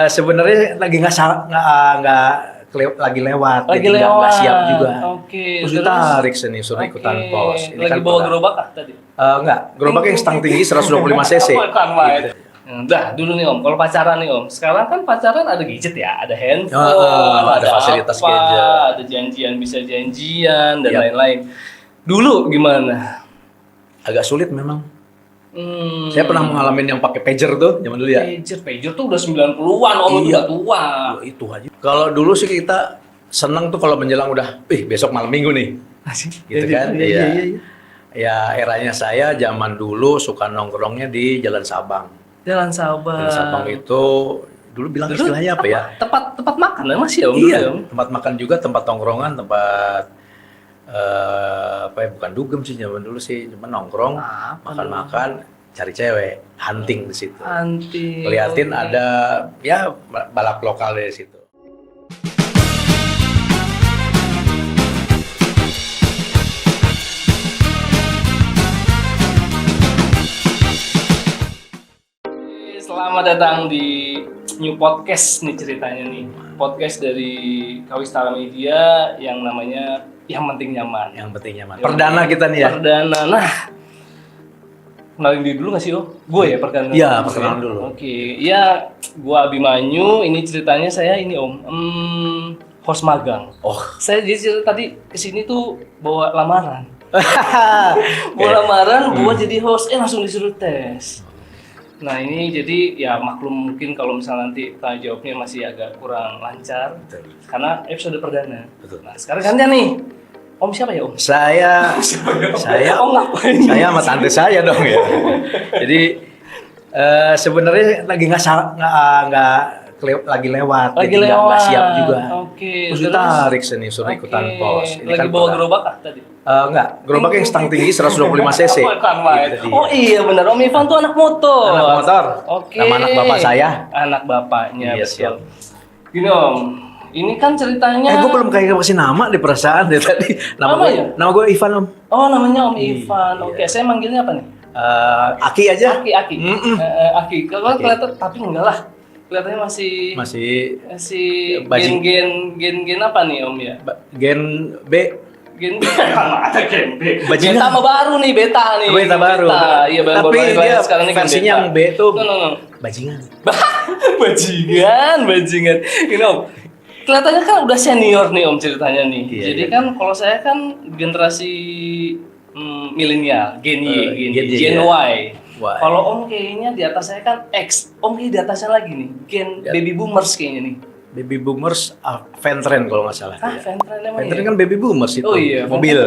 Sebenarnya lagi lagi lewat, Lagi jadi lewat. nggak siap juga. Oke. Terus ditarik sini, suruh ikutan pos. Ini Lagi kan bawa berat. gerobak tadi? Enggak, gerobak yang stang tinggi 125 cc. Bukan, Gitu. Dah dulu nih Om, kalau pacaran nih Om, sekarang kan pacaran ada gadget ya, ada handphone, ada fasilitas apa, gadget. ada janjian, bisa janjian dan Yap. lain-lain. Dulu gimana? Agak sulit memang. Saya pernah mengalami yang pakai pager tuh zaman dulu ya. Pager tuh udah 90-an Om, itu Iya. udah tua. Itu aja. Kalau dulu sih kita seneng tuh kalau menjelang udah, besok malam minggu nih. Gitu kan? Iya. Ya eranya saya zaman dulu suka nongkrongnya di Jalan Sabang. Jalan Sabang. Jalan Sabang itu dulu bilang istilahnya apa ya? Tempat makan ya masih ya Om? Iya, dulu, ya, Om? tempat makan juga, tempat tongkrongan, tempat apa ya, bukan dugem sih zaman dulu sih, cuma nongkrong, makan-makan, cari cewek, hunting di situ. Hunting. Liatin ada ya balap lokal dari situ. Selamat datang di new podcast nih ceritanya nih. Podcast dari Kawistara Media yang namanya Yang Penting Nyaman. Yang penting nyaman. Perdana kita nih ya. Perdana. Nah, kenalin diri dulu nggak sih, Gue ya perkenalan. Iya, perkenalan dulu. Oke, ya gue Abimanyu. Ini ceritanya saya ini Om, host magang. Oh, Saya jadi tadi kesini tuh bawa lamaran. Bawa lamaran, gue jadi host. Langsung disuruh tes. Nah ini jadi ya maklum mungkin kalau misalnya nanti tanya jawabnya masih agak kurang lancar. betul. Karena episode perdana. Betul. Nah sekarang gantian nih. Om siapa ya Om? Saya Om ngapain? saya sama tante saya dong ya. Jadi sebenarnya lagi lagi lewat, Lagi jadi lewat. nggak siap juga. Oke. Terus ditarik sini, suruh ikutan pos. Ini Lagi kan bawa berat. gerobak tadi? Enggak, gerobak yang stang tinggi 125 cc. Bukan, main. Gitu dia. Oh iya benar, Om Ivan tuh anak motor. Anak motor. Oke. Sama anak bapak saya. Anak bapaknya, Iya, betul. siap. Gini Om, ini kan ceritanya. Gue belum kayak kasih nama di perasaan deh tadi. Apa ya? Nama gue Ivan Om. Oh namanya Om Ivan. Iya. Oke, saya manggilnya apa nih? Aki aja. Aki. Aki. Kalau kelihatan tapi enggak lah. Kelihatannya masih Bajing. gen apa nih Om ya? Gen B. Gen ada gen B. Bajingan. Beta mah baru nih, beta nih. Beta baru. Iya, Tapi dia sekarang ini versinya yang B tuh bajingan. Bajingan. Ini Om. Kelihatannya kan udah senior nih Om ceritanya nih. Iya, Jadi iya. kan kalau saya kan generasi milenial, Gen Y, Gen iya. Y. Y. Kalau Om kayaknya di atas saya kan X. Om kayaknya di atasnya lagi nih, Gen Ya. Baby Boomers kayaknya nih. Baby boomers, Ventren kalau nggak salah. Ventren emang Ventren ya? kan baby boomers itu. Oh iya, Mobil.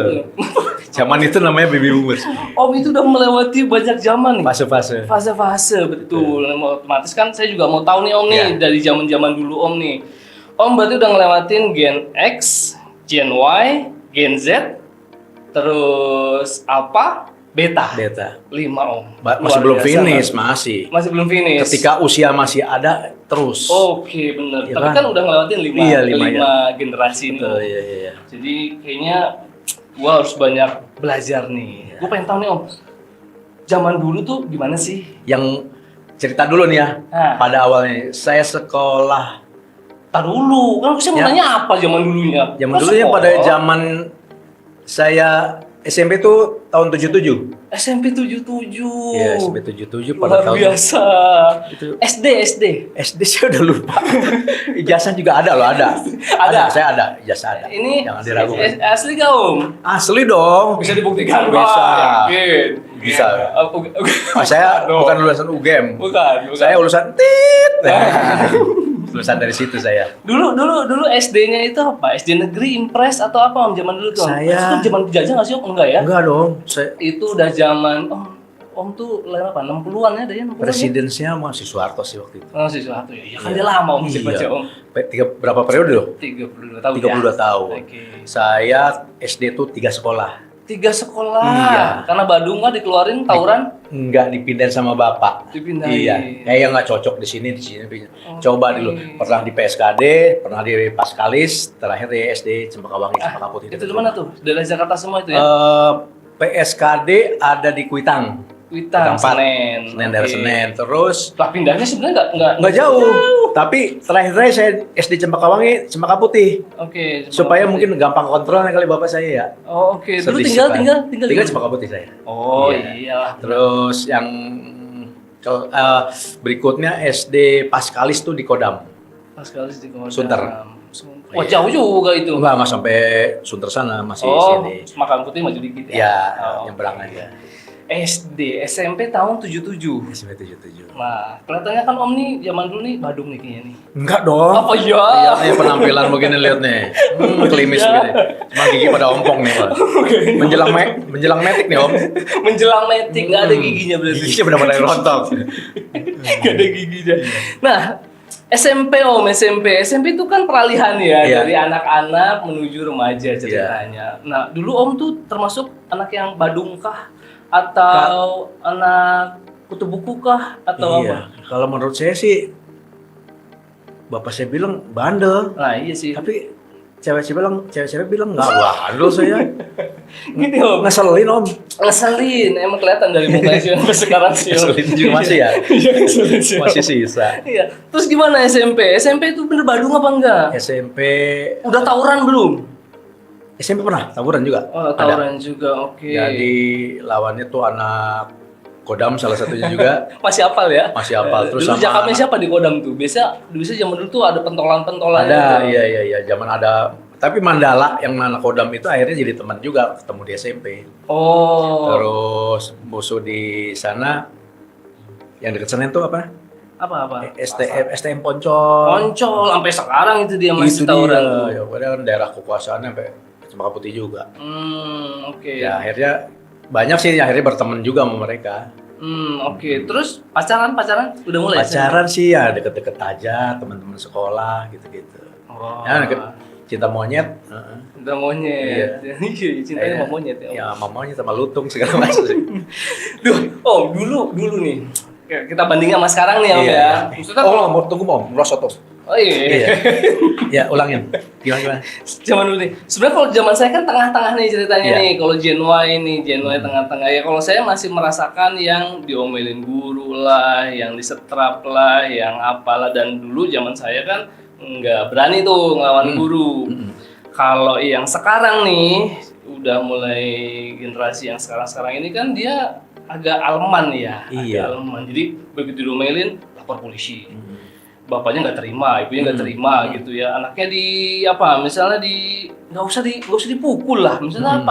Zaman itu namanya baby boomers. Om itu udah melewati banyak zaman nih. Fase-fase. Fase-fase betul. Otomatis kan saya juga mau tahu nih Om nih Ya. dari zaman-zaman dulu Om nih. Om berarti udah ngelewatin Gen X, Gen Y, Gen Z, terus apa? Beta. 5 Om. Masih Luar belum biasa, finish, Bang. masih. Masih belum finish. Ketika usia masih ada, terus. Oke, bener. Ya Tapi kan? kan udah ngelewatin 5 Iya, lima, generasi ini. Betul, iya. Jadi kayaknya gua harus banyak belajar nih. Gua pengen tahu nih Om. Zaman dulu tuh gimana sih? Yang cerita dulu nih ya, pada awalnya. Saya sekolah. Tar dulu, kan saya mau Ya. nanya apa zaman dulunya? Zaman dulunya pada zaman saya SMP tuh tahun 77. SMP 77. Iya, SMP 77 pada Luar tahun biasa. itu. SD. SD sih udah lupa. Ijazah juga ada loh, ada. Ada? Saya ada, ijazah ada. Ini Jangan diragukan. asli gak Om? Asli dong. Bisa dibuktikan Bisa. Bang. Yakin. Bisa. Saya Dong. bukan lulusan UGM. Bukan. Saya lulusan TIT. Lulusan dari situ saya. Dulu SD-nya itu apa? SD negeri, Impres atau apa Om zaman dulu tuh? Om? Saya- Itu zaman penjajah nggak sih Om? Enggak ya? Enggak dong. Saya Itu udah zaman Om tuh lahir apa? 60-an ya, ada ya 60-an. presidennya masih Soeharto sih waktu itu. Oh, sesuatu ya. Ya kan dia lama Om masih baca Om. Berapa periode loh? 32 tahun 32 ya. tahun. Oke. Saya SD tuh 3 sekolah. 3 sekolah. Iya. Karena Badung mah dikeluarin tawuran Enggak dipindahin sama bapak. dipindahin. Iya, kayak nggak cocok di sini. Coba dulu. Pernah di PSKD, pernah di Paskalis, terakhir di SD Cempakawangi, Cempaka Putih. Itu di mana tuh? Daerah Jakarta semua itu ya? PSKD ada di Kuitang. Kuitang, Empat. Senen. Senen, daerah Oke. Senen. Terus Lah pindahnya sebenarnya nggak nggak jauh. tapi terakhir saya SD Cempakawangi, Cempaka Putih. Oke. Supaya mungkin gampang kontrolnya kali bapak saya ya. Oh, oke. Dulu Sedih tinggal sekali. tinggal Tinggal di Cempaka Putih saya. Oh, Iya. iyalah. Terus yang berikutnya SD Paskalis tuh di Kodam. Pas kali di Kodam. Sunter. Wah, jauh juga itu. Enggak sampai Sunter sana, masih Oh, sini. Makan Putih maju dikit ya. Ya, Oh. nyebrang aja. SD, SMP tahun 77. SMP 77. Nah, kelihatannya kan Om nih zaman dulu nih Badung nih kayaknya nih. Enggak dong. Apa ya? Lihat nih penampilan begini lihat nih. Klimis Iya. begini. Cuma gigi pada ompong nih, Pak. Menjelang metik nih, Om. Menjelang metik nggak ada giginya berarti. Giginya benar-benar rontok. Nggak ada giginya. Nah, SMP Om, SMP itu kan peralihan ya Iya. dari anak-anak menuju remaja ceritanya. Nah, dulu Om tuh termasuk anak yang Badung kah atau anak kutu buku kah atau apa? Iya. Kalau menurut saya sih bapak saya bilang bandel. Nah, iya sih. Tapi cewek-cewek bilang enggak bandel saya. Gitu Om. Ngeselin, Om. Ngeselin, emang kelihatan dari mukanya sih sampai sekarang sih. Om. Ngeselin juga masih ya. Iya, ngeselin sih. Om. Masih sisa. Iya. Terus gimana SMP? SMP itu bener Badung apa enggak? SMP Udah tawuran belum? SMP pernah tawuran juga. Oh, tawuran juga. Oke. Jadi lawannya tuh anak Kodam salah satunya juga. Masih hafal ya? Masih hafal. Terus dulu sama- jakamnya siapa di Kodam tuh? Biasa zaman dulu tuh ada pentolan-pentolan. Ada, iya. Zaman ada. Tapi Mandala yang anak Kodam itu akhirnya jadi teman juga, ketemu di SMP. Oh. Terus musuh di sana yang deket Senen tuh apa? Apa? STM Poncol. Poncol sampai sekarang itu dia masih Itu tawuran. dia. Ya, padahal kan daerah kekuasaannya sampai Cempaka Putih juga. Oke. Ya akhirnya banyak sih akhirnya berteman juga sama mereka. Oke. Terus pacaran udah mulai? Pacaran sih ya deket-deket aja, teman-teman sekolah gitu-gitu. Oh. Ya, cinta monyet. heeh. Udah monyet. Iya, cintanya sama monyet ya. Ya, sama monyet sama lutung segala macam sih. Duh, dulu nih. Kita bandingin sama sekarang nih Om Iya. ya. Maksudnya Oh, mau tunggu mau merosot tuh. Oh iya. Iya. Ya, ulangin. Gimana? Zaman dulu nih. Sebenarnya kalau zaman saya kan tengah-tengah nih ceritanya Iya. nih. Kalau Gen Y nih, Gen Y tengah-tengah. Ya kalau saya masih merasakan yang diomelin guru lah, yang disetrap lah, yang apalah. Dan dulu zaman saya kan nggak berani tuh ngelawan guru. Kalau yang sekarang nih, udah mulai generasi yang sekarang-sekarang ini kan dia agak aleman ya. Iya. Agak aleman. Jadi begitu diomelin, lapor polisi. Bapaknya nggak terima, ibunya nggak terima gitu ya. Anaknya misalnya nggak usah dipukul lah, misalnya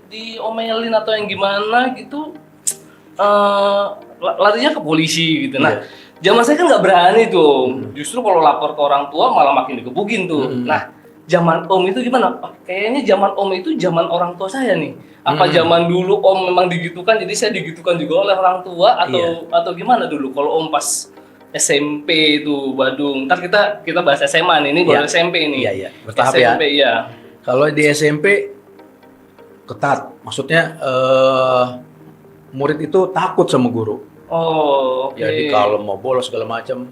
diomelin atau yang gimana gitu, larinya ke polisi gitu. Nah, zaman saya kan nggak berani tuh. Justru kalau lapor ke orang tua malah makin digebukin tuh. Nah, zaman Om itu gimana? Kayaknya zaman Om itu zaman orang tua saya nih. Apa zaman dulu Om memang digitukan, jadi saya digitukan juga oleh orang tua atau gimana dulu? Kalau Om pas SMP itu Badung. Ntar kita bahas SMA nih, ini baru SMP ini. Iya. Bertahap ya. SMP iya. Kalau di SMP ketat, maksudnya murid itu takut sama guru. Oh, oke. Jadi kalau mau bolos segala macam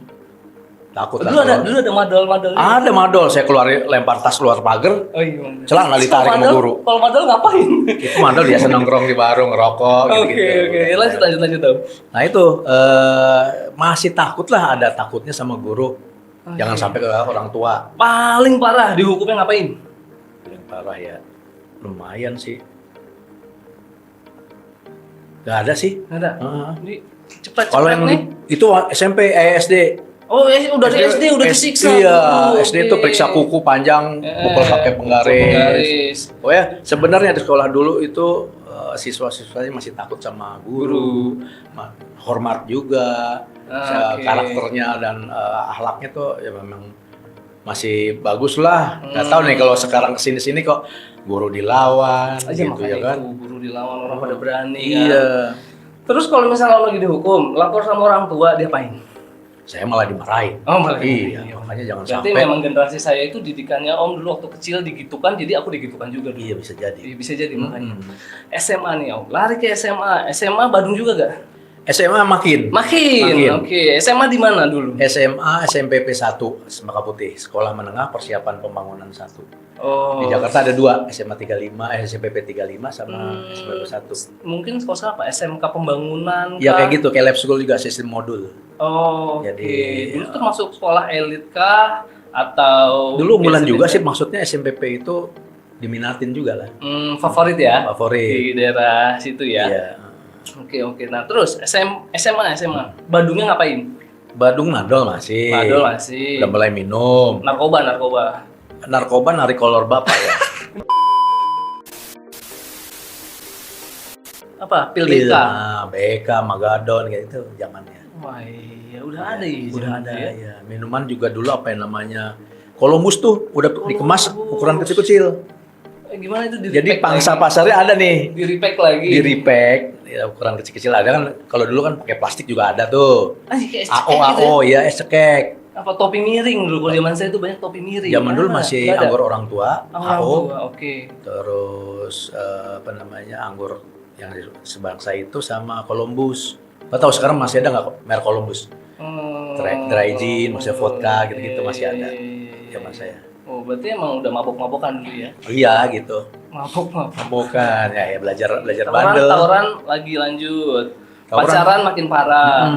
takut. Dulu ada madal-madal. Ada madol, saya lempar tas keluar pagar, Oh iya. Madal. celang ditarik sama Madal- guru. Kalau madal ngapain? Itu madol biasa nongkrong di warung, ngerokok Oke, gitu-gitu. lanjut Om. Nah itu masih takut lah, ada takutnya sama guru. Jangan sampai ke orang tua. Paling parah dihukumnya ngapain? Yang parah ya, lumayan sih. Gak ada sih. Nggak ada. Heeh. Ini cepat Kalau yang nih. itu SMP, SD. Oh, ya udah di SD udah disiksa. Iya, Oh, SD itu oke. periksa kuku panjang, pukul pakai penggaris. Penggaris. Oh ya, sebenarnya di sekolah dulu itu siswa-siswanya masih takut sama guru, hormat juga, Oke. karakternya dan akhlaknya tuh ya memang masih bagus lah. Nggak tahu nih kalau sekarang kesini-sini kok guru dilawan, Aja gitu makanya ya kan? itu guru dilawan orang pada berani kan. Iya. Terus kalau misalnya lagi dihukum, lapor sama orang tua diapain? Saya malah dimarahin. Oh, malah Iya, dimarahin. makanya jangan Berarti sampai. memang generasi saya itu didikannya Om dulu waktu kecil digitukan, jadi aku digitukan juga dulu. Iya bisa jadi. Bisa jadi makanya. SMA nih Om, lari ke SMA. SMA Badung juga gak? SMA makin. Oke. SMA di mana dulu? SMA SMPP 1 Semaka Putih, Sekolah Menengah Persiapan Pembangunan 1. Oh. Di Jakarta ada 2, SMA 35, SMPP 35 sama SMPP 1. Mungkin sekolah apa? SMK Pembangunan Ya kah? kayak gitu, kayak lab school juga sistem modul. Oh, Jadi, oke. Dulu termasuk sekolah elit kah? Atau Dulu unggulan juga biasa-biasa? sih, maksudnya SMPP itu diminatin juga lah. Favorit ya? Favorit. Di daerah situ ya? Iya. Oke. Nah terus SMA. Badungnya ngapain? Badung nadol masih. Madol masih. Udah mulai minum. Narkoba. Narkoba narik kolor bapak ya. Apa? Pil Iya, BK? BK, Magadon kayak itu zamannya. Wah iya, udah ada ya. Udah zaman ada itu ya. ya. Minuman juga dulu apa yang namanya Columbus tuh udah dikemas ukuran kecil-kecil. Gimana itu Jadi pangsa pasarnya ada nih. Di repack lagi? Di repack, ya, ukuran kecil-kecil ada kan. Kalau dulu kan pakai plastik juga ada tuh. Kayak AO ya es cekek. Apa topi miring dulu? Kalau zaman saya itu banyak topi miring. Zaman dulu Mana? masih Nggak ada? anggur orang tua, Orang AO. tua, oke. Terus apa namanya anggur yang sebangsa itu sama Columbus. Gak tahu sekarang masih ada nggak merek Columbus? Dry gin, maksudnya vodka gitu-gitu masih ada. Zaman saya. Oh, berarti emang udah mabok-mabokan dulu ya? Iya gitu. Mabok. Bukan ya belajar bandel. Tawuran lagi lanjut. Tawuran. Pacaran makin parah.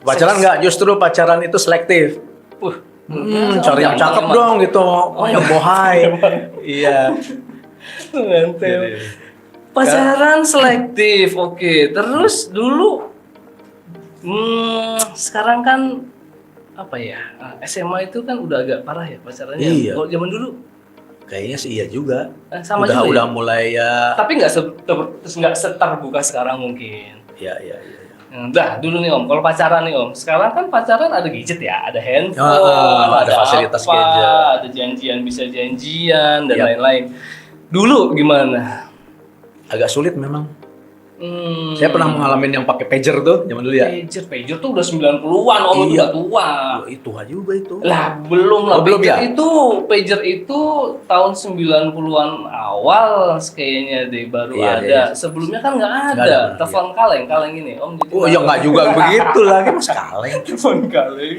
Pacaran nggak, justru pacaran itu selektif. Cari yang cakep dong gitu, yang bohai. Iya. Mantap. Pacaran selektif, oke. Terus dulu, sekarang kan apa ya? SMA itu kan udah agak parah ya pacarannya. Iya. Kalau zaman dulu, Kayaknya sih iya juga. sama udah juga. udah Ya? mulai ya. Tapi nggak seterbuka sekarang mungkin. Iya. Dah dulu nih Om, kalau pacaran nih Om, sekarang kan pacaran ada gadget ya, ada handphone, ada fasilitas apa, gadget. ada janjian bisa janjian dan Yap. lain-lain. Dulu gimana? Agak sulit memang. Saya pernah mengalami yang pakai pager tuh zaman dulu ya. Pager tuh udah 90-an Om, itu Iya. udah tua. Itu tua juga itu. Lah, belum lah. Oh, belum ya? Pager itu tahun 90-an awal kayaknya deh baru Iya, ada. iya. Sebelumnya kan nggak Nggak ada. ada, Telepon kaleng ini Om. Jadi Oh ya nggak juga begitu lagi mas kaleng. telepon kaleng.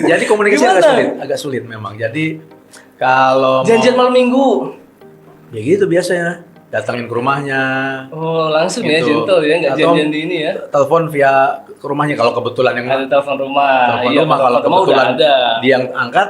Jadi komunikasi Gimana? agak sulit memang. Jadi kalau Janjian malam minggu. ya gitu biasanya datangin ke rumahnya, Oh, langsung ya Gitu. gentle ya, nggak Atau- janjian di ini ya. telepon via ke rumahnya kalau kebetulan yang Ada telepon rumah. telepon Iya, rumah kalau telepon rumah udah kebetulan ada. dia yang angkat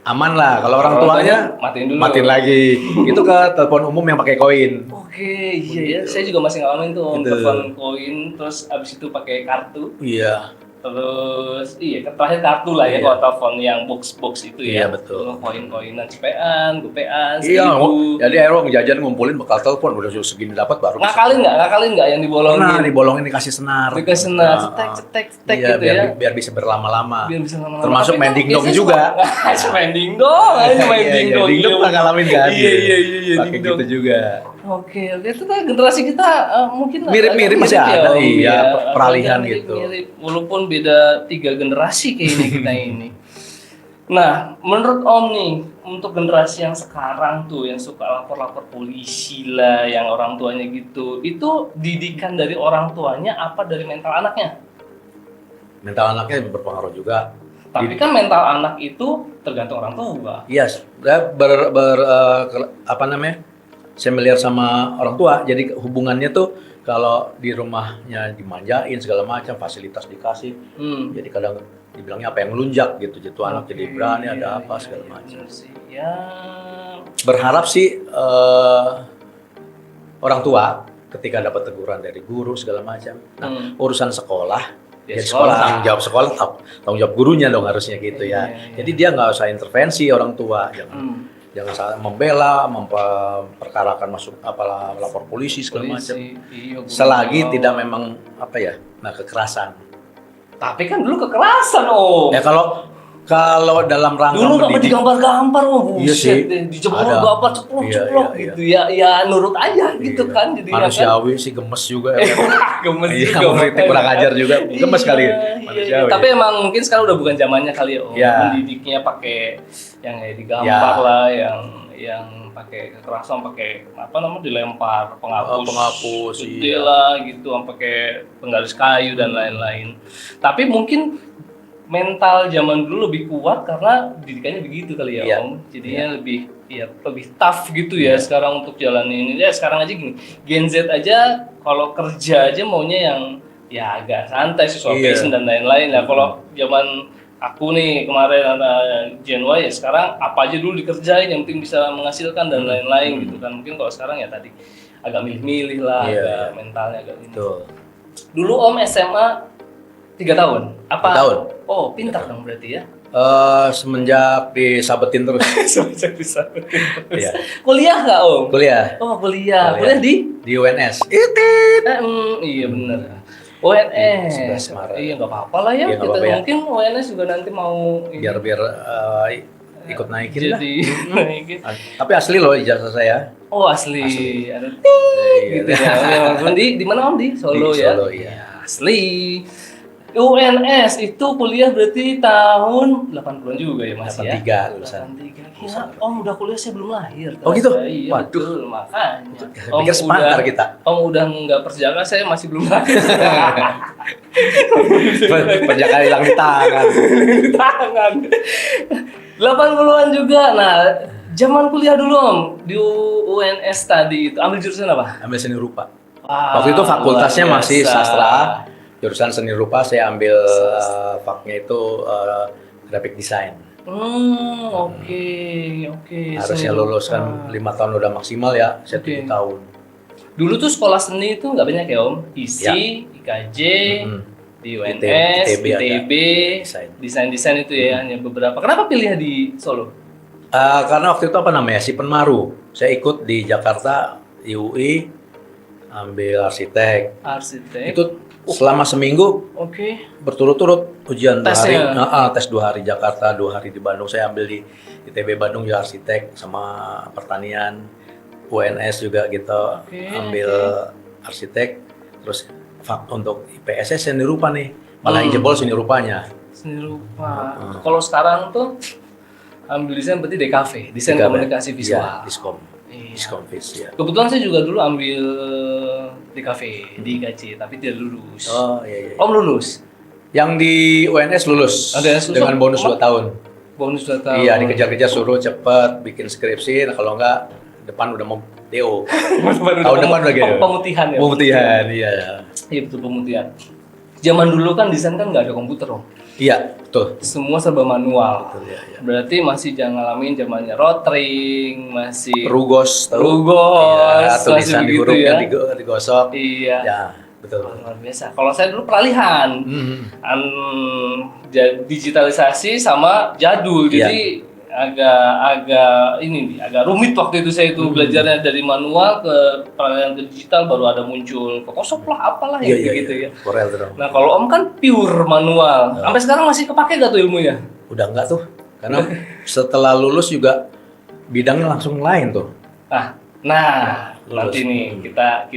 aman lah. Kalau orang Orang tuanya matiin dulu. matiin lagi. Itu ke telepon umum yang pakai koin. Oke, iya ya. Saya juga masih ngalamin tuh Om, Gitu. telepon koin, terus abis itu pakai kartu. Iya. Terus terakhir kartu lah ya, Iya. kalau telepon yang box itu ya. Iya, betul. Koin-koinan cepean, gopean, Iya, 1.000. jadi aero jajan ngumpulin bekal telepon udah segini dapat baru. Ngakalin nggak yang dibolongin? Nah, dibolongin dikasih senar. Dikasih senar, Nah, cetek iya, gitu biar, ya. biar bisa berlama-lama. Biar bisa lama-lama. Termasuk Tapi main kan dingdong biasanya juga. suka- main dingdong, main Iya, dingdong. dingdong pernah ngalamin kan? Iya, Pakai dingdong. gitu juga. Oke, itu kan generasi kita mungkin Mirip-mirip agak masih ada, Om, iya, ya. peralihan Agak gitu. mirip, walaupun beda 3 generasi kayaknya kita ini. Nah, menurut Om nih, untuk generasi yang sekarang tuh, yang suka lapor-lapor polisi lah, yang orang tuanya gitu, itu didikan dari orang tuanya apa dari mental anaknya? Mental anaknya berpengaruh juga. Tapi kan mental anak itu tergantung orang tua. Iya, saya apa namanya? Saya melihat sama orang tua. Jadi hubungannya tuh kalau di rumahnya dimanjain segala macam, fasilitas dikasih. Jadi kadang dibilangnya apa yang melunjak gitu. Jadi tuh anak jadi berani ada apa segala macam. Bener sih. Ya, Berharap sih orang tua ketika dapat teguran dari guru segala macam. Nah, urusan sekolah, Ya, ya sekolah. tanggung jawab sekolah, tanggung jawab gurunya dong harusnya gitu ya. Iya. Jadi dia nggak usah intervensi orang tua, jangan salah membela, memperkarakan masuk apalah lapor polisi segala macam. Iya, gua Selagi mau. tidak memang apa ya, nah kekerasan. Tapi kan dulu kekerasan Om. Ya kalau dalam rangka Dulu nggak mendidik, digambar-gambar Om. Iya sih. Buset deh, dijemur Ada. apa ceplok Iya, ceplok iya, gitu ya. Ya nurut aja gitu iya, kan jadinya kan. manusiawi sih gemes juga. Ya. Gemes Iya, juga. mengkritik kurang ajar juga, gemes kali ya, Iya. manusiawi. Tapi emang mungkin sekarang udah bukan zamannya kali ya Om. Iya. Mendidiknya pakai yang kayak digambar Iya. lah, yang pakai kekerasan, pakai apa namanya dilempar penghapus, penghapus, gede lah gitu, pakai penggaris kayu dan lain-lain. Tapi mungkin mental zaman dulu lebih kuat karena didikannya begitu kali ya Iya. Om. Jadinya lebih tough gitu ya sekarang untuk jalan ini. Ya sekarang aja gini, Gen Z aja kalau kerja aja maunya yang ya agak santai sesuai passion dan lain-lain. Ya kalau zaman aku nih kemarin Gen Y ya sekarang apa aja dulu dikerjain yang penting bisa menghasilkan dan lain-lain gitu kan. Mungkin kalau sekarang ya tadi agak milih-milih lah, agak mentalnya agak ini. Betul. Dulu Om SMA 3 tahun. Apa? 3 tahun. Oh, pintar dong berarti ya. Semenjak disabetin terus. Semenjak bisa. Iya. Kuliah nggak Om? Kuliah Oh, kuliah. Kuliah di? di UNS. Iya bener. ONS. 11 Maret. Iya nggak apa-apa lah ya. Iya, nggak Kita apa-apa ya. mungkin ONS juga nanti mau ini Biar ikut naikin lah. jadi naikin. Tapi asli loh ijazah saya. Oh asli. Ada gitu ya. Om, di mana Om di Solo Di ya? Solo, iya. Asli. UNS itu kuliah berarti tahun 80-an juga ya Mas ya? 83 lulusan. 83. Gila, Om udah kuliah saya belum lahir. Oh gitu? Iya, Waduh. betul, makanya. Pikir semantar kita. Om udah nggak perjaka, saya masih belum lahir. Perjaka hilang di tangan. Di tangan. 80-an juga. Nah, zaman kuliah dulu Om, di UNS tadi itu ambil jurusan apa? Ambil seni rupa. Wah, Waktu itu fakultasnya luar masih biasa. sastra. Jurusan seni rupa saya ambil faknya itu graphic design. Oke. Harusnya Seni lulus rupa. kan 5 tahun udah maksimal ya, saya Oke. 7 tahun. Dulu tuh sekolah seni itu nggak banyak ya Om? ISI, IKJ, di UNS, ITB ada. ITB, desain-desain itu ya, hanya beberapa. Kenapa pilih di Solo? Karena waktu itu apa namanya, si Penmaru. Saya ikut di Jakarta, UI, ambil arsitek. Arsitek. Itu selama seminggu Oke. berturut-turut ujian 2 hari. Tesnya? Tes 2 hari Jakarta, 2 hari di Bandung. Saya ambil di ITB Bandung ya arsitek sama pertanian. UNS juga gitu, ambil arsitek. Terus untuk IPS seni rupa nih. Malah yang jebol seni rupanya. Seni rupa. Kalau sekarang tuh ambil desain berarti DKV, desain komunikasi visual. Ya, Diskom. Iya. Diskom Vis ya. Kebetulan saya juga dulu ambil DKV di IKJ, tapi tidak lulus. Oh iya iya. Om lulus? Yang di UNS lulus UNS lulus dengan bonus 2 tahun. Bonus 2 tahun. Iya, dikejar-kejar suruh cepet bikin skripsi, nah, kalau enggak depan udah mau DO. Tahun depan udah gitu. Pemutihan ya? Pemutihan, iya. Iya betul, pemutihan. Zaman dulu kan desain kan nggak ada komputer Om. Iya, betul. Semua serba manual. Betul, iya, iya. Berarti masih jangan ngalamin zamannya rotring, masih Rugos, tahu? Rugos, Iya, masih tulisan di begitu hurufnya ya. digosok. Iya. Ya, betul. Luar biasa. Kalau saya dulu peralihan, digitalisasi sama jadul, Iya. jadi agak ini nih, agak rumit waktu itu saya itu belajarnya dari manual ke peralihan ke digital, baru ada muncul Photoshop lah, apalah Iya, yang iya, begitu iya. ya. Corel tuh dong. Nah kalau Om kan pure manual, sampai sekarang masih kepake gak tuh ilmunya? Udah enggak tuh. Karena setelah lulus juga bidangnya langsung lain tuh. Nah, lulus. nanti nih kita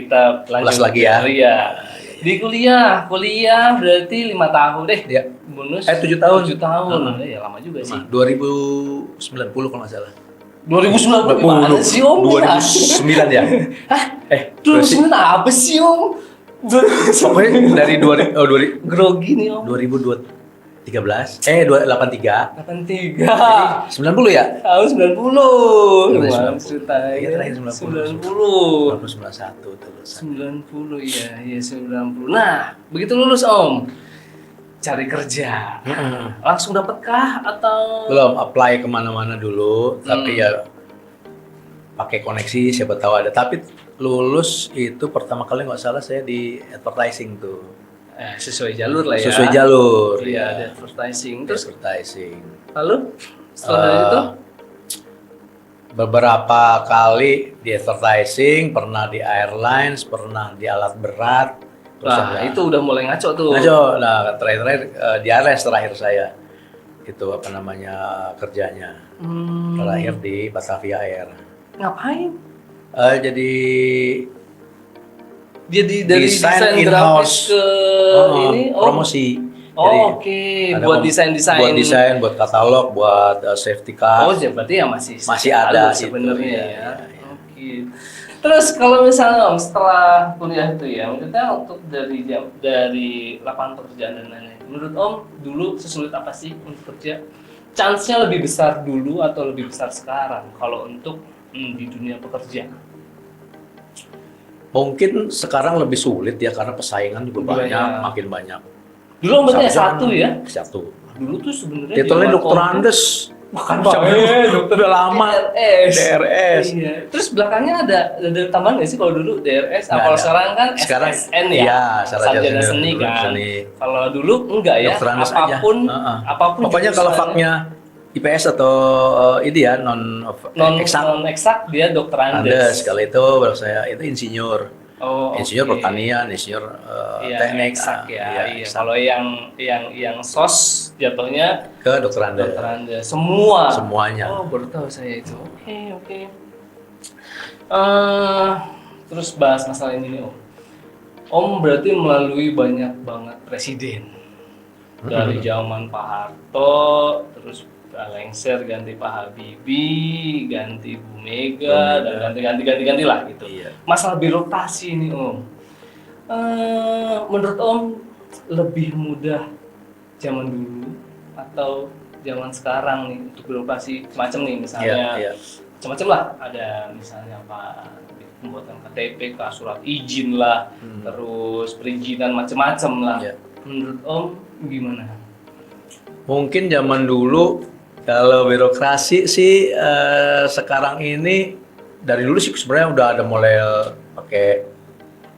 lanjut Ulas lagi ya. Iya. Di kuliah berarti 5 tahun deh. Iya. Bonus 7 tahun. 7 tahun. Ya lama juga sih. 2090 kalau nggak salah. 2009 gimana sih Om? 2009 ya? Hah? Eh, 2009 apa sih Om? pokoknya dari 2000, Grogi nih Om. 2013, 283, 83. 90 ya? Tahun 90. Dari Gimana 90. ceritanya? Iya, terakhir 90. 91 terus. 90 iya 90. Nah, begitu lulus Om, cari kerja. Langsung dapetkah atau Belum apply kemana-mana dulu, tapi ya pakai koneksi siapa tahu ada. Tapi lulus itu pertama kali nggak salah saya di advertising tuh. sesuai jalur lah ya? Sesuai jalur. Iya, ya. ada advertising. Terus Advertising. lalu setelah dari itu Beberapa kali di advertising, pernah di airlines, pernah di alat berat. Terus nah, itu udah mulai ngaco tuh. nah terakhir di airlines terakhir saya itu apa namanya kerjanya. Terakhir di Batavia Air. Ngapain? Jadi Jadi dari desain grafis in-house. ke ini promosi. Oke, ada buat desain-desain. buat desain, buat katalog, buat safety car. Oh, ya berarti ya masih ada baru sebenarnya itu, ya. iya. Oke. Terus kalau misalnya Om setelah kuliah itu ya, maksudnya untuk dari lapangan pekerjaan dan lain-lain. Menurut Om dulu sesulit apa sih untuk kerja? Chance-nya lebih besar dulu atau lebih besar sekarang kalau untuk di dunia pekerjaan? Mungkin sekarang lebih sulit ya karena persaingan juga Lebih banyak, banyak. makin banyak. Dulu Om berarti Sarjana, S1 ya? S1. Dulu tuh sebenarnya Titelnya zaman dokter Om Andes. bukan Dokter udah lama. DRS. Iya. Terus belakangnya ada tambahan nggak sih kalau dulu DRS? Nggak Kalau ada. sekarang kan Sekarang, SSN ya, iya, sarjana seni kan. seni. Kalau dulu enggak ya, Dokter Andes apapun, aja. apapun. Pokoknya kalau jurusannya. faknya IPS atau ini ya non eksak dia dokter Andes. Andes. Kalau itu baru saya itu insinyur. Oh, Insinyur oke. pertanian, insinyur Iya, teknik. eksak ya. Iya. eksak. Kalau yang sos jatuhnya Ke dokter Andes. dokter Andes. Semua. Semuanya. Oh, baru tahu saya itu. Oke. Terus bahas masalah ini nih Om. Om berarti melalui banyak banget presiden. Dari zaman Pak Harto, terus Pak Lengser ganti Pak Habibie, ganti Bu Mega, dan ganti lah gitu. Iya. Masalah birokrasi ini Om. Menurut Om lebih mudah zaman dulu atau zaman sekarang nih untuk birokrasi semacam nih misalnya Iya. macam-macam lah, ada misalnya apa pembuatan KTP, surat izin lah, terus perizinan macam-macam lah. Iya. Menurut Om gimana? Mungkin zaman dulu kalau birokrasi sih sekarang ini dari dulu sih sebenarnya udah ada mulai pakai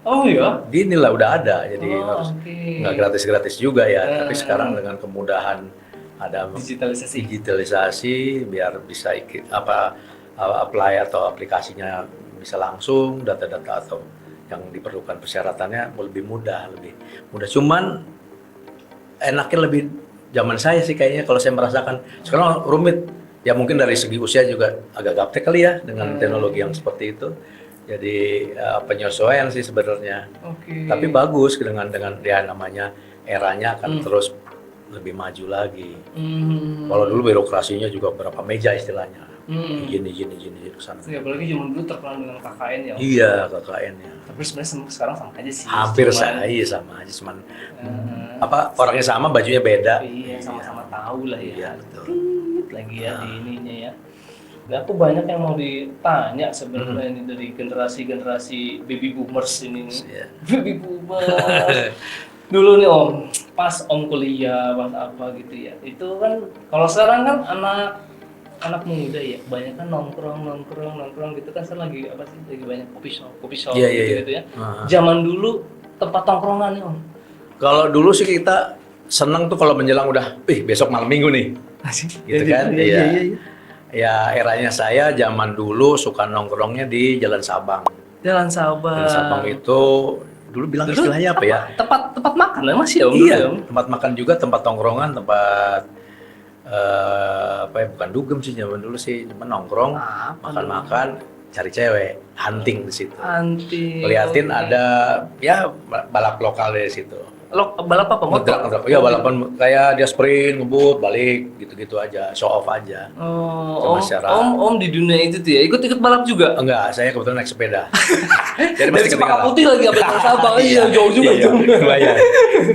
Oh iya. gini lah udah ada, jadi harus Oke. nggak gratis juga ya. Tapi sekarang dengan kemudahan ada digitalisasi biar bisa apply atau aplikasinya bisa langsung, data-data atau yang diperlukan persyaratannya lebih mudah. Cuman enaknya lebih zaman saya sih kayaknya kalau saya merasakan sekarang rumit. Ya mungkin dari segi usia juga agak gaptek kali ya dengan teknologi yang seperti itu. Jadi penyesuaian sih sebenarnya. Oke. Tapi bagus dengan ya namanya eranya akan terus lebih maju lagi. Kalau dulu birokrasinya juga berapa meja istilahnya. Gini kesana. Ya, apalagi zaman dulu terkenal dengan KKN ya. Om. Iya, KKN-nya. Tapi sebenarnya sekarang sama aja sih. Hampir Cuman- sama aja, cuman orangnya sama, bajunya beda. Iya, sama-sama tahu lah ya. Iya, betul. Tit lagi ya di ininya ya. Dan aku banyak yang mau ditanya sebenarnya ini dari generasi baby boomers ini nih. Iya. Baby boomers. Dulu nih Om, pas Om kuliah, pas apa gitu ya. Itu kan kalau sekarang kan anak muda ya, banyak kan nongkrong gitu kan sekarang lagi apa sih? Lagi banyak kopi shop Iya, gitu iya. ya. Zaman dulu tempat tongkrongan nih Om. Kalau dulu sih kita seneng tuh kalau menjelang udah, besok malam minggu nih. Gitu kan? Iya. Ya eranya saya zaman dulu suka nongkrongnya di Jalan Sabang. Jalan Sabang. Jalan Sabang itu dulu bilang istilahnya apa ya? Tempat makan lah masih ya Om? Iya, dulu ya, Om? tempat makan juga, tempat tongkrongan, tempat bukan dugem sih zaman dulu sih, cuma nongkrong, makan-makan, cari cewek, hunting di situ. Hunting. Liatin ada ya balap lokal di situ. Balap apa? Motor? Ngedrak. Iya balapan kayak dia sprint, ngebut, balik, gitu-gitu aja, show off aja. Oh, Cuma secara- Om di dunia itu tuh ya, ikut balap juga? Enggak, saya kebetulan naik sepeda. Jadi Dari Cempaka Putih lagi apa Jalan Sabang? Iya, jauh juga Iya, itu.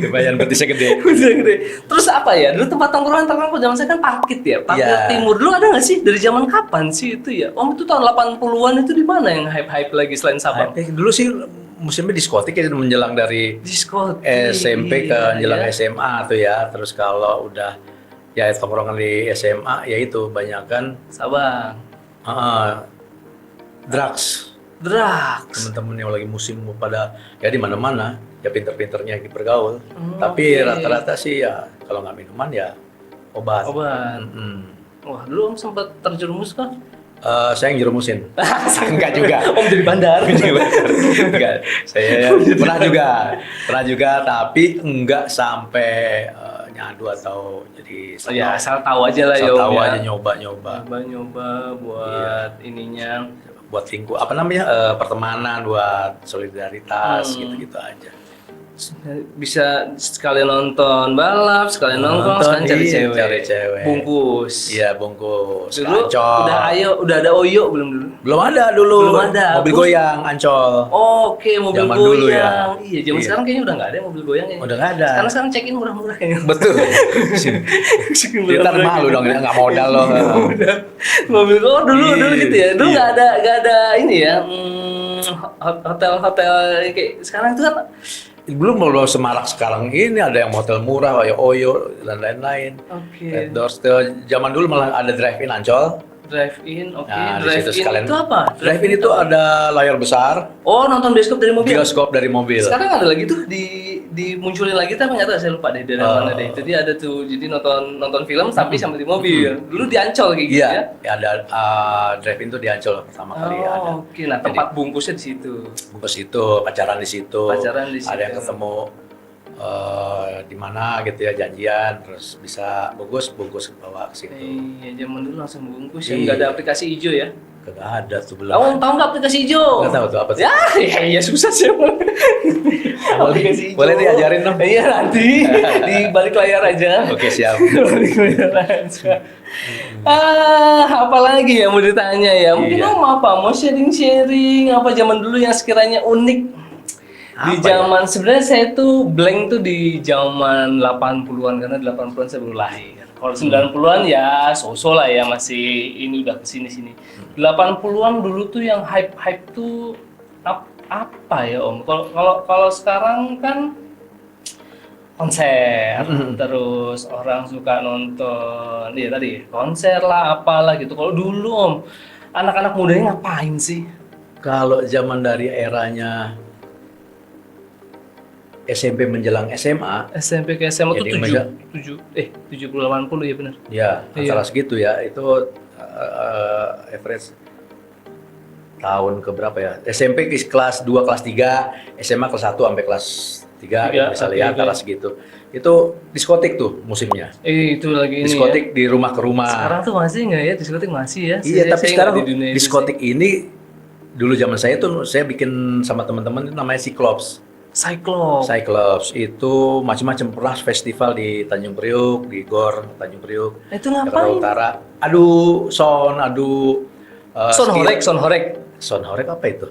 lumayan berarti saya gede. Udah gede. Terus apa ya? Dulu tempat tongkrongan terkenal zaman saya kan Parkit ya. Parkit Iya. Timur dulu ada nggak sih? Dari zaman kapan sih itu ya? Om itu tahun 80-an itu di mana yang hype lagi selain Sabang? Dulu sih musimnya diskotik ya menjelang dari Diskotik. SMP ke menjelang ya. SMA tuh ya. Terus kalau udah ya tongkrongan di SMA ya itu banyakan Sabang. drugs. Temen-temen yang lagi musim pada ya di mana-mana ya pinter-pinternya bergaul. Tapi rata-rata sih ya kalau nggak minuman ya obat. Wah, dulu Om sempat terjerumus kan? Saya yang jerumusin. Enggak juga. Om jadi bandar. Enggak. Saya pernah juga tapi enggak sampai nyadu atau jadi Ya, asal tahu aja lah ya Om. tahu ya. aja nyoba-nyoba Nyoba buat ininya. buat pertemanan, buat solidaritas gitu-gitu aja. bisa sekalian nonton balap, sekalian nongkrong, sekalian cari iya, cewek. cari cewek. Bungkus. Iya, bungkus. Dulu Ancol. udah ada Oyo belum dulu? Belum ada dulu. Belum ada. Mobil goyang Ancol. Oke, mobil Zaman goyang. dulu ya. Iya, zaman Iya. sekarang kayaknya udah nggak ada mobil goyang ya. Udah nggak ada. Sekarang check-in murah-murah kayaknya. Betul. Kita malu dong, nggak modal loh. Mobil dulu Iya, gitu ya. Dulu iya. nggak ada ini ya. Hotel-hotel kayak sekarang itu kan. Belum semarak sekarang ini, ada yang hotel murah kayak Oyo dan lain-lain. Oke. Red Doors zaman dulu malah ada drive-in Ancol. Drive-in, oke. Nah, di situ Drive-in sekalian. itu apa? Drive-in itu ada layar besar, Oh, nonton bioskop dari mobil. bioskop dari mobil. Sekarang ada lagi tuh dimunculin lagi tapi nggak tahu saya lupa deh dari mana deh. Jadi ada tuh jadi nonton film tapi sambil di mobil. Dulu di Ancol kayak gitu Iya, ya. ada drive-in tuh di Ancol pertama kali ada. Oh, oke. Nah, tempat bungkusnya di situ. Bungkus itu, pacaran di situ. Pacaran di Ada yang situ. ketemu di mana gitu ya, janjian, terus bisa bungkus bawa ke situ. Iya, zaman dulu langsung bungkus ya. Iya. Nggak ada aplikasi hijau ya. Kagak ada tuh belum. Kamu tahu nggak aplikasi hijau? Nggak tahu tuh apa tuh. Ya susah sih emang. Aplikasi hijau. Boleh diajarin dong. Iya nanti di balik layar aja. Oke, siap. Balik layar aja. Apalagi ya mau ditanya ya? Mungkin Iya. Om apa? Mau sharing-sharing apa zaman dulu yang sekiranya unik? Di Apa zaman sebenarnya saya tuh blank tuh di zaman 80-an karena 80-an saya baru lahir. Kalau 90-an ya so-so lah ya masih ini udah kesini-sini. 80-an dulu tuh yang hype-hype tuh apa ya Om? Kalau sekarang kan konser, terus orang suka nonton, ya tadi konser lah apalah gitu. Kalau dulu Om, anak-anak mudanya ngapain sih? Kalau zaman dari eranya SMP menjelang SMA, SMP ke SMA tuh Jadi 70 80 ya benar. ya Iya. antara segitu ya, itu average tahun ke berapa ya? SMP kelas 2, kelas 3, SMA kelas 1 sampai kelas 3, Tiga, misalnya oke, antara oke. segitu. Itu diskotik tuh musimnya. Itu lagi ini Diskotik di rumah ke rumah. ya. Sekarang tuh masih nggak ya diskotik masih ya? Iya, tapi Saya sekarang nggak di dunia itu diskotik ini dulu zaman saya tuh saya bikin sama teman-teman itu namanya Cyclops. sih. Cyclops. Cyclops itu macam-macam, pernah festival di Tanjung Priuk, di Gor Tanjung Priuk, Itu Jakarta ngapain? Utara. Adu Son skill. horek. Son horek apa itu?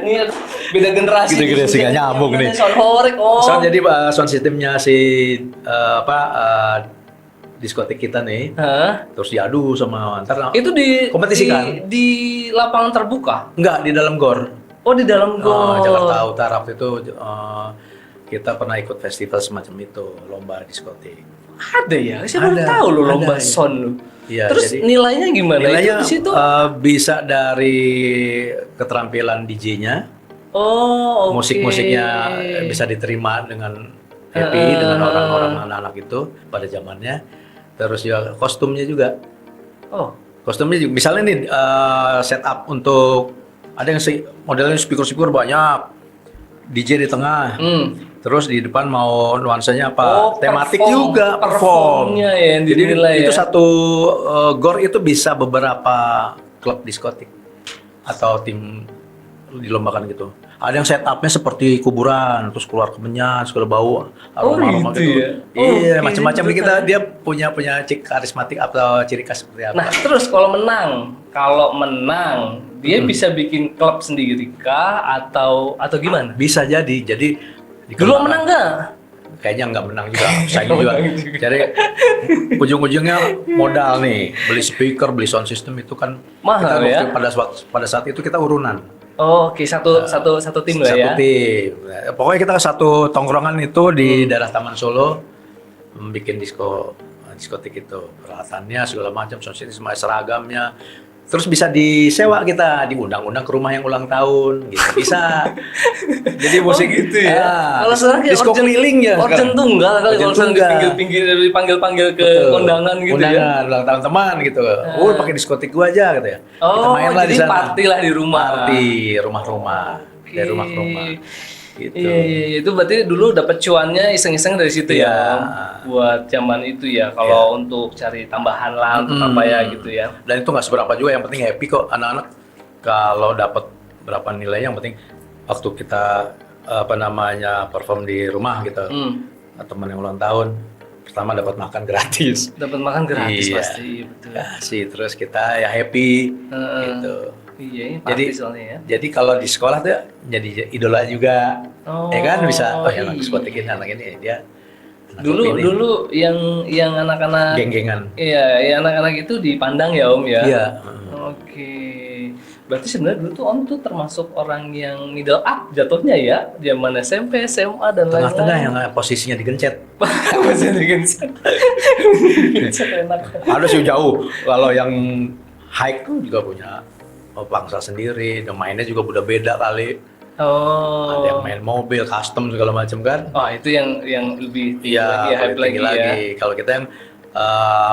Ini beda generasi. Gitu, generasi nggak nyambung nih. Son horek, oh. Sound jadi sound sistemnya si diskotik kita nih, Hah? terus diadu sama antar. Itu di kompetisi di, kan? di lapangan terbuka. Enggak, di dalam Gor. Oh, di dalam gor. Jakarta Utara waktu itu kita pernah ikut festival semacam itu, lomba diskotik. Ada ya? Saya baru Ada, tahu lo lomba ada, ya. son lo. Iya, Terus jadi nilainya gimana? nilainya Itu di situ. bisa dari keterampilan DJ-nya, Oh, oke. musik-musiknya bisa diterima dengan happy dengan orang-orang anak-anak itu pada zamannya. Terus juga kostumnya juga. Oh, Kostumnya juga, misalnya nih setup untuk ada yang modelnya speaker banyak, DJ di tengah, terus di depan mau nuansanya apa, Oh, tematik perform. juga Performnya ya yang Jadi dinilai itu ya. satu gor itu bisa beberapa klub diskotik atau tim dilombakan gitu. Ada yang setupnya seperti kuburan, terus keluar kemenyan, segala bau aroma-aroma gitu gitu. ya? Iya, Oke, macam-macam itu kita dia punya ciri karismatik atau ciri khas seperti apa. Nah, terus kalau menang, dia bisa bikin klub sendiri kah atau gimana? Bisa jadi Dulu dikembangkan. menang nggak? Kayaknya nggak menang juga, saya juga. Jadi ujung-ujungnya modal nih, beli speaker, beli sound system itu kan Mahal kita ya? pada saat itu kita urunan. Oh, oke, satu tim lah ya. Satu tim. Pokoknya kita satu tongkrongan itu di daerah Taman Solo bikin diskotik itu. Peralatannya segala macam, sound system, semua seragamnya. Terus bisa disewa kita, diundang-undang ke rumah yang ulang tahun, gitu. Bisa. Jadi musik gitu ya. Ah, Kalau sekarang kayak disko keliling ya. organ sekarang. tunggal kali Organ kalau sekarang tunggal. pinggir-pinggir dipanggil-panggil ke Betul. kondangan gitu ya. Undangan, ulang tahun teman gitu. Pakai diskotik gua aja gitu ya. Kita Oh, main lah di jadi sana. party lah di rumah. Party, rumah-rumah. Dari rumah ke rumah. Gitu. Iya, itu berarti dulu dapat cuannya iseng-iseng dari situ ya, Iya. Om? Buat zaman itu ya, kalau untuk cari tambahan lah, untuk apa ya gitu ya. Dan itu nggak seberapa juga, yang penting happy kok anak-anak. Kalau dapat berapa nilai, yang penting waktu kita perform di rumah gitu. Teman yang ulang tahun, pertama dapat makan gratis. Dapat makan gratis Iya. pasti, betul. Kasih, terus kita ya happy gitu. Iya, ini Jadi, pasti soalnya ya. jadi kalau di sekolah tuh jadi idola juga, ya kan bisa. Oh ya iya. bagus buat anak ini dia. anak Dulu ini. dulu yang anak-anak Geng-gengan. iya, yang anak-anak itu dipandang ya Om ya. Iya. Oke. Berarti sebenarnya dulu tuh Om tuh termasuk orang yang middle up jatuhnya ya, zaman SMP, SMA dan Tengah-tengah lain-lain. yang posisinya digencet. Masih digencet. Gencet enak. Ada sih jauh. Kalau yang high tuh juga punya bangsa sendiri, dan mainnya juga udah beda kali. Oh. Ada yang main mobil, custom segala macam kan. Oh, itu yang lebih tinggi Iya, lagi, hype tinggi lagi ya. Kalau kita yang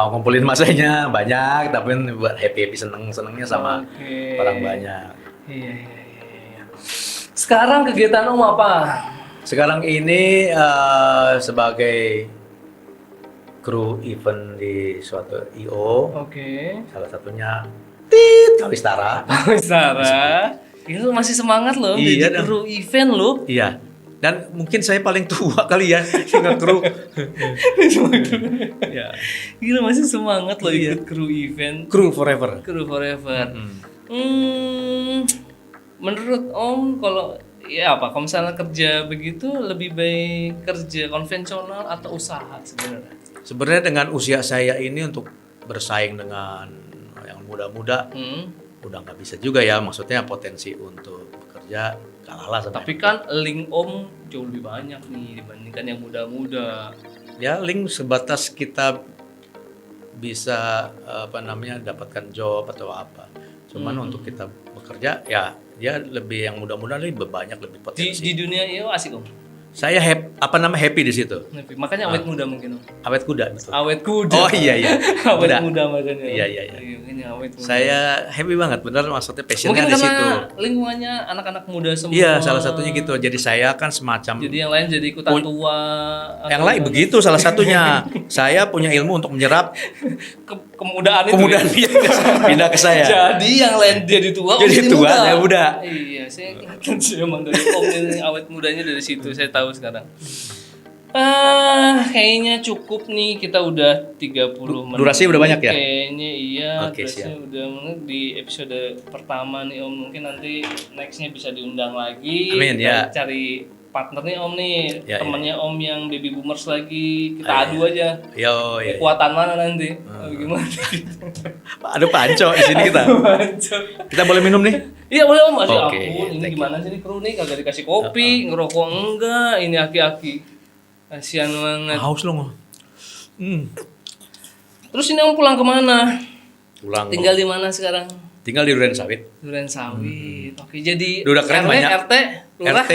ngumpulin masanya banyak, tapi buat happy senengnya sama Oke. orang banyak. Iya. Sekarang kegiatan Om apa? Sekarang ini sebagai kru event di suatu IO, Oke. salah satunya Kawistara. Sarah, itu masih semangat loh Iya, jadi kru event loh. Iya. Dan mungkin saya paling tua kali ya yang kru. Ya. Gila masih semangat loh Iya. ikut kru event. Kru forever. Kru forever. Menurut Om kalau ya apa? Kalau misalnya kerja begitu lebih baik kerja konvensional atau usaha sebenarnya? Sebenarnya dengan usia saya ini untuk bersaing dengan yang muda-muda udah nggak bisa juga ya. Maksudnya potensi untuk bekerja kalah lah sama. Tapi kan link Om jauh lebih banyak nih dibandingkan yang muda-muda. Ya link sebatas kita bisa dapatkan job atau apa. Cuman untuk kita bekerja ya dia lebih yang muda-muda lebih banyak lebih Di potensi. dunia itu asik Om. Saya happy di situ. Makanya awet muda mungkin Om. Awet kuda betul. Awet kuda. Oh iya. Awet Muda. muda makanya. Iya. Ini awet muda. Saya happy banget, benar maksudnya passionnya Mungkin di karena situ. lingkungannya anak-anak muda semua. Iya, salah satunya gitu. Jadi saya kan semacam Jadi yang lain jadi ikutan tua. yang lain begitu salah satunya. Saya punya ilmu untuk menyerap Kemudaan itu. kemudian ya? pindah ke saya. Jadi yang lain jadi tua, Jadi jadi tua, muda. saya muda. Iya, saya kelihatan sih emang dari Om ini awet mudanya dari situ. Saya tahu sekarang. Kayaknya cukup nih, kita udah 30 menit. Durasi udah banyak ya? Kayaknya iya, Oke, durasinya siap. udah menit di episode pertama nih Om. Mungkin nanti nextnya bisa diundang lagi. Amin, Kita ya. cari partner nih Om nih, Ya, temannya Om yang baby boomers lagi. Kita Ah, adu aja. Yo, ya. Kekuatan mana nanti? Gimana? Ada panco di sini kita. Kita boleh minum nih? Iya boleh Om, aduh Oke, ampun, ini thank you. gimana sih nih kru nih, kagak dikasih kopi, ngerokok enggak, ini aki-aki. Kasihan banget. Haus lo. Terus ini Om pulang kemana? Pulang. Tinggal di mana sekarang? Tinggal di Duren Sawit. Duren Sawit. Oke, jadi Udah keren, RW, banyak. RT, lurah? RT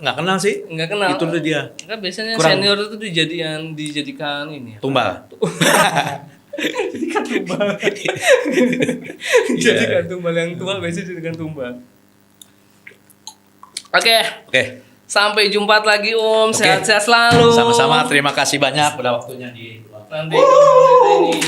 nggak kenal sih. Enggak kenal. Itu tuh dia. Kan biasanya Kurang. senior itu dijadikan ini ya. Tumbal. Jadikan tumbal. Jadikan tumbal yang tua biasanya jadikan tumbal. Oke. Oke. Sampai jumpa lagi Om, Oke. sehat-sehat selalu. Sama-sama, terima kasih banyak udah waktunya di Nanti kalau ini